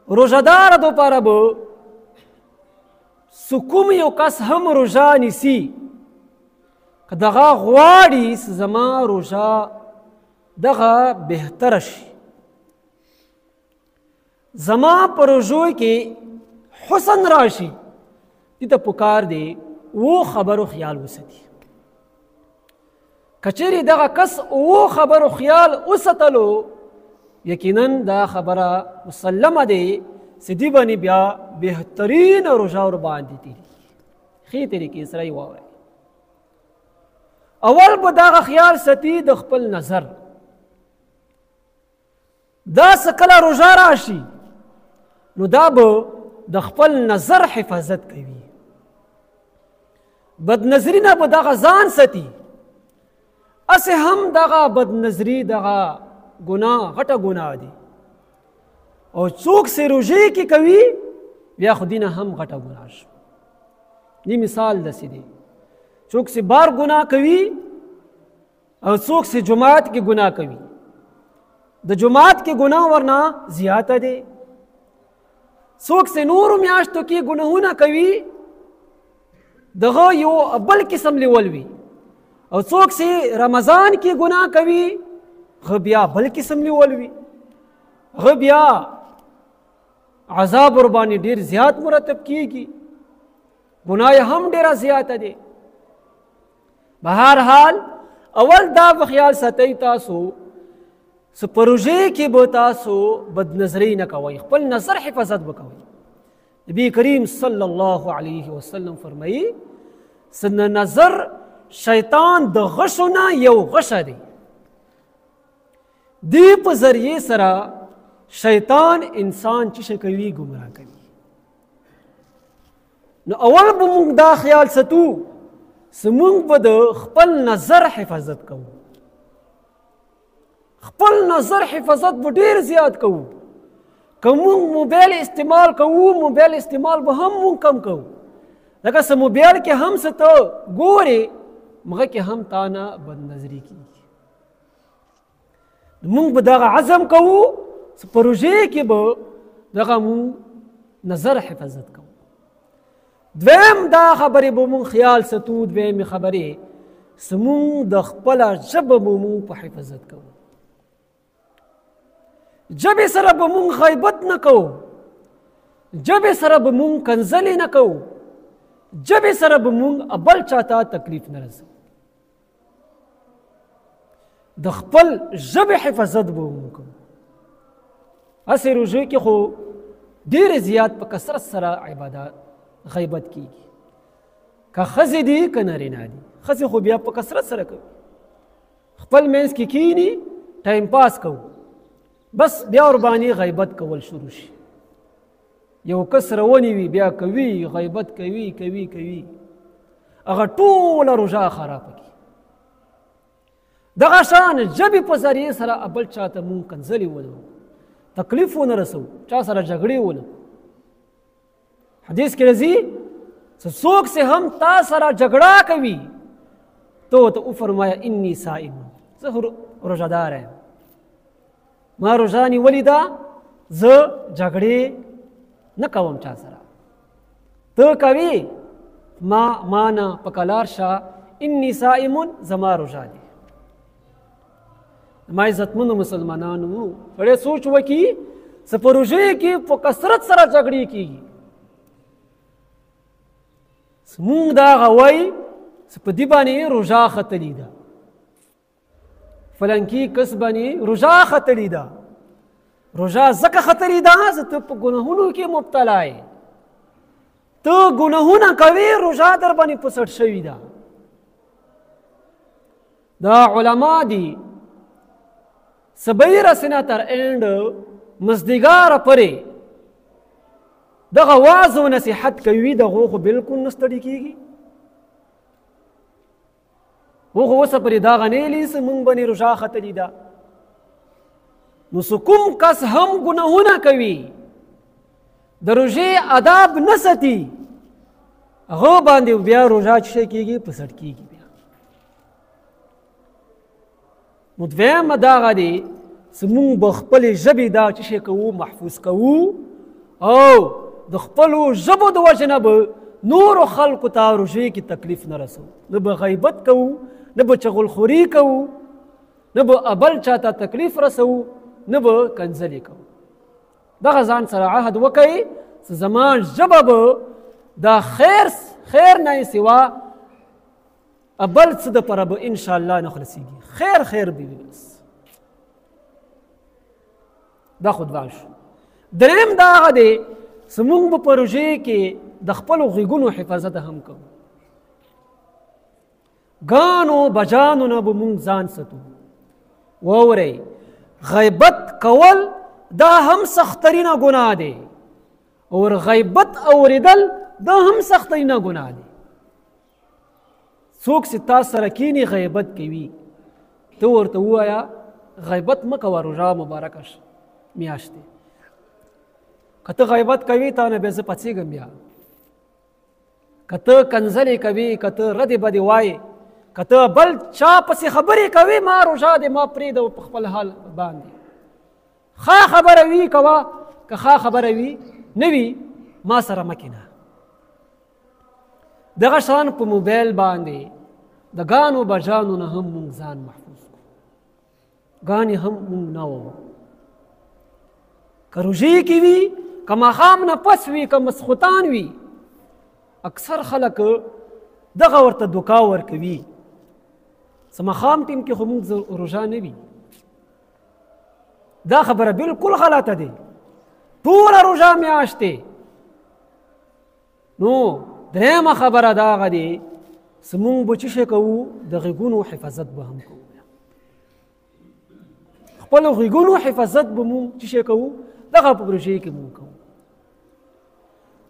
روژهدار دپاره به کوم یو کس هم روژه نیسي که دغه غواړي زما روژه دغه بهتره شي، زما په روژو کې حسن راشي، دې ته پکار دی و خبرو خیال وساتي. که چیرې دغه کس و خبرو خیال وساتلو، یقینا دا خبره مسلمه دی چې دې باندې بیا بهترین روژه ورباندې تېرېږي. ښې طریقې سره یې واورئ. اول به دغه خیال ساتي د خپل نظر. دا څه کله روژه راشي نو دا به د خپل نظر حفاظت کوي. بدنظري نه به دغه ځان ساتي. اسې هم دغه بدنظري دغه ګناه غټه ګناه دی، او څوک چې روژې کې کوي بیا خو دینه هم غټه ګناه شو. دې مثال داسې دی، څوک چې بار ګناه کوي او څوک چې جماعت کې ګناه کوي. د جماعت کې ګناه ورنه زیاته دی. څوک چې نورو میاشتو کې ګناهونه کوي دغه یو بل قسم لیول وي، او څوک چې رمضان کې ګناه کوي هغه بیا بل قسم لیول وي، هغه بیا عذاب ورباندې ډېر زیات مرتب کیږي، ګناه هم ډېره زیاته دی. بهرحال اول دا په خیال ساتئ تاسو چې په روژې کې به تاسو بدنظري نه کوئ، خپل نظر حفاظت به کوئ. نبی کریم صلی الله علیه وسلم فرمایي چې نظر شیطان د غشو نه یو غشه دی. دې په ذریعې سره شیطان انسان چې کوي ګمراه کوي. نو اول به موږ دا خیال ساتو چې موږ به د خپل نظر حفاظت کوو. خپل نظر حفاظت به ډېر زیات کوو. که موږ موبایل استعمال کوو، موبایل استعمال به هم موږ کم کوو. لکه څه موبایل کې هم څه ته ګورې مغه کې هم تا نه بدنظري کېږي. موږ به دغه عزم کوو چې په روژې کې به دغه موږ نظر حفاظت کوو. دویم دا خبرې به موږ خیال ساتو، دویمې خبرې چې موږ د خپله ژبه به موږ په حفاظت کوو. ژبې سره به موږ غیبت نه کوو، ژبې سره به موږ کنځلې نه کوو، ژبې سره به موږ بل چاته تکلیف نه رسوو. د خپل ژبې حفاظت به موږ کوو. هسې روژې کې خو ډېر زیات په کثرت سره عبادات غیبت کیږي. که ښځې دي که نارینه دي، ښځې خو بیا په کثرت سره کوي. خپل منځ کې کینی ټایم پاس کوو، بس بیا ورباندې غیبت کول شروع شي. یو کس رواني وي بیا کوي غیبت کوي کوي کوي، هغه ټوله روژه خرابه کړي. دغه شان ژبې په ذریعې سره بل چاته مونږ کنځلې ولرو، تکلیف ونه رسوو، چا سره جګړې ونه. حدیث کې راځي چې څوک چې هم تا سره جګړه کوي تو ته وفرمایه انی صائم، زه روژهدار یم، ما روژه نیولې ده، زه جګړې نه کوم چا سره. ته کوي ما نه پکه لاړ شه، انی صائم، زما روژه دی. ما عزتمنو مسلمانانو سړی سوچ وکړي چې په روژې کې په کثرت سره جګړې کېږي. مونږ دا هغه وایي چې په دې باندې روژه ختلې ده، فلانکي کس باندې روژه ختلې ده. روژه ځکه ختلې ده چې ته په ګناهونو کې مبتلا یې، ته ګناهونه کوې، روژه در باندې په سټ شوې ده. دا علما دي سبیر سنه تر اینډ مزدګاره پرې دغه واعظ و نصیحت کوي، دغه خو بالکل نه ستړي کېږي. هغه اوسه پرې دا غنېلي چې مونږ باندې روژه ختلې ده. نو څه کوم کس هم ګناهونه کوي، د روژې آداب نه ساتي، هغه باندې بیا روژه چې کېږي په سټ کېږي. نو دویمه دا هغه دی چې مونږ به خپلې ژبې دا چې کوو محفوظ کوو، او د خپلو ژبو د وجې نه به نورو خلکو ته روژې کې تکلیف نه رسو، نه به غیبت کوو، نه به چغلخوري کوو، نه به ابل چاته تکلیف رسو، نه به کنځلې کوو. دغه ځان سره عهد وکئ چې زما ژبه به دا خیر نه سوا ابل څه دپاره به انشاءالله نه خلاصېږي. خیر به وي بس. دا خو دوه شو. دریم دا هغه دی چې موږ به په روژې کې د خپلو غېږونو حفاظت هم کوو. ګانو بجانو نه به موږ ځان ساتو. واورئ، غیبت کول دا هم سخترینه ګناه دی، اور غیبت اوریدل دا هم سخترینه ګناه دی. څوک چې تا سره کینی غیبت کوي، ته ورته ووایه غیبت مه کوه، روژه مبارکه میاشت دی. که ته غیبت کوي تا نه بیا زه پڅېږم بیا. که ته کنځلې کوي، که ته ردې بدې وایې، که ته بل چا پسې خبرې کوي، ما روژه دی ما پرېږده په خپل حال باندې. ښه خبره وي کوه، که ښه خبره وي نه وي ما سره مه کښېنه. دغه شان په موبایل باندې د ګانو بجانو نه هم موږ ځان محفوظ کړو. ګانې هم موږ نه وو. که روژې کې وي، که ماښام نه پس وي، که مسخوتان وي، اکثر خلک دغه ورته دوکا ورکوي چې ماښام ټیم کې خو موږ روژه نه وي. دا خبره بالکل غلطه دی. ټوله روژه میاشت دی. نو درېیمه خبره دا هغه دی چې موږ به څه شی کوو، د غېږونو حفاظت به هم کوو. خپلو غېږونو حفاظت به موږ څه شی کوو، دغه په روژې کې موږ کوو.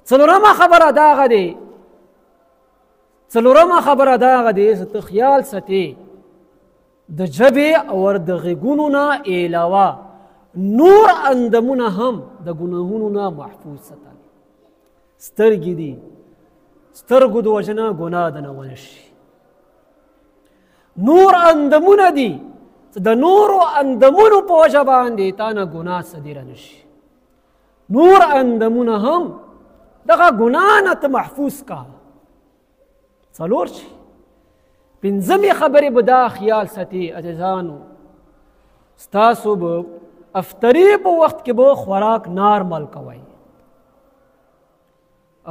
څلورمه خبره دا هغه دی چې ته خیال ساتې د ژبې او د غېږونو نه علاوه نور اندامونه هم د ګناهونو نه محفوظ ساتل. سترګې دي، سترګو د وجې نه ګناه د نه ونه شي. نور اندامونه دي چې د نورو اندامونو په وجه باندې تا نه ګناه صدیره نه شي. نور اندامونه هم دغه ګناه نه ته محفوظ کا. څلور شي. پنځمې خبرې به دا خیال ساتي عزیزانو، ستاسو به افطري په وخت کې به خوراک نارمل کوئ.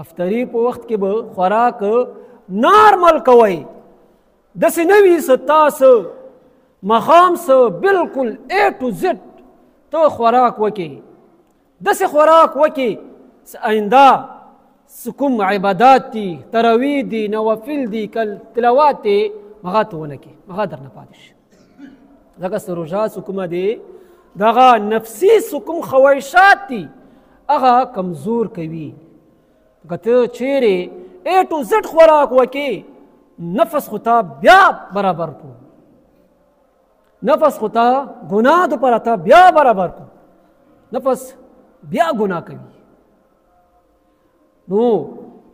افطري په وخت کې به خوراک نارمل کوئ. داسې نه وي چې تاسو ماښام څه بالکل A to Z ته خوراک وکړئ. داسې خوراک وکړئ چې آینده کوم عبادات دي، تراویح دي، نوافل دي، تلاوات دي، هغه ته ونه کړئ، هغه درنه پاتې شي. ځکه چې روژه چې کومه دی دغه نفسي چې کوم خواهشات دي هغه کمزور کوي. که ته چیرې A to Z خوراک وکړې، نفس خو تا بیا برابر کو، نفس خو تا ګناه دپاره تا بیا برابر کو، نفس بیا ګناه کوي. نو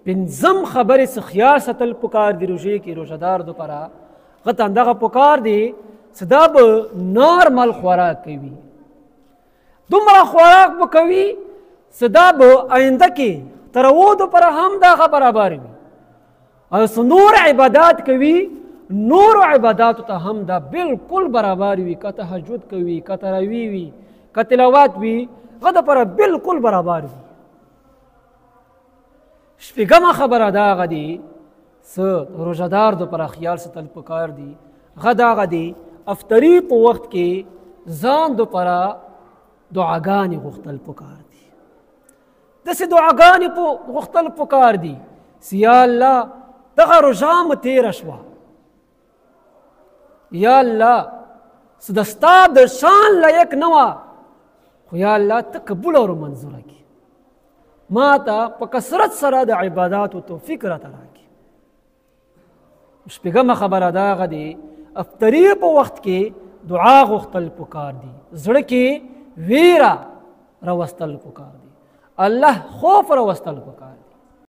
پنځم خبرې څه خیال ساتل پکار دی روژې کې روژهدار دپاره. قطعا دغه پکار دی چې دا به نارمل خوراک کوي. دومره خوراک به کوي چې دا به آینده کې تر و دپاره هم دغه برابر وي. او چې نور عبادات کوي، نور عباداتو ته هم دا بالکل برابر وي. که تهجد کوي، که تراویح وي، که تلاوات وي، هغه دپاره بالکل برابر وي. شپږمه خبره دا هغه دی چې روژهدار دپاره خیال ساتل پکار دي. هغه دا هغه دی افطري په وخت کې ځان دپاره دعاګانې غوښتل پکار دي. داسې دعاګانې غوښتل پکار دي چې یا الله دغه روژه مو تېره شوه، یا الله چې د ستا د شان لایق نه وه، خو یا الله ته قبوله ور منظوره کړي. ما ته په کثرت سره د عباداتو توفیق راته راکړي. شپږمه خبره دا هغه دی افطري په وخت کې دعا غوښتل پکار دي. زړه کې ویره راوستل پکار دي. الله خوف راوستل پکار دي.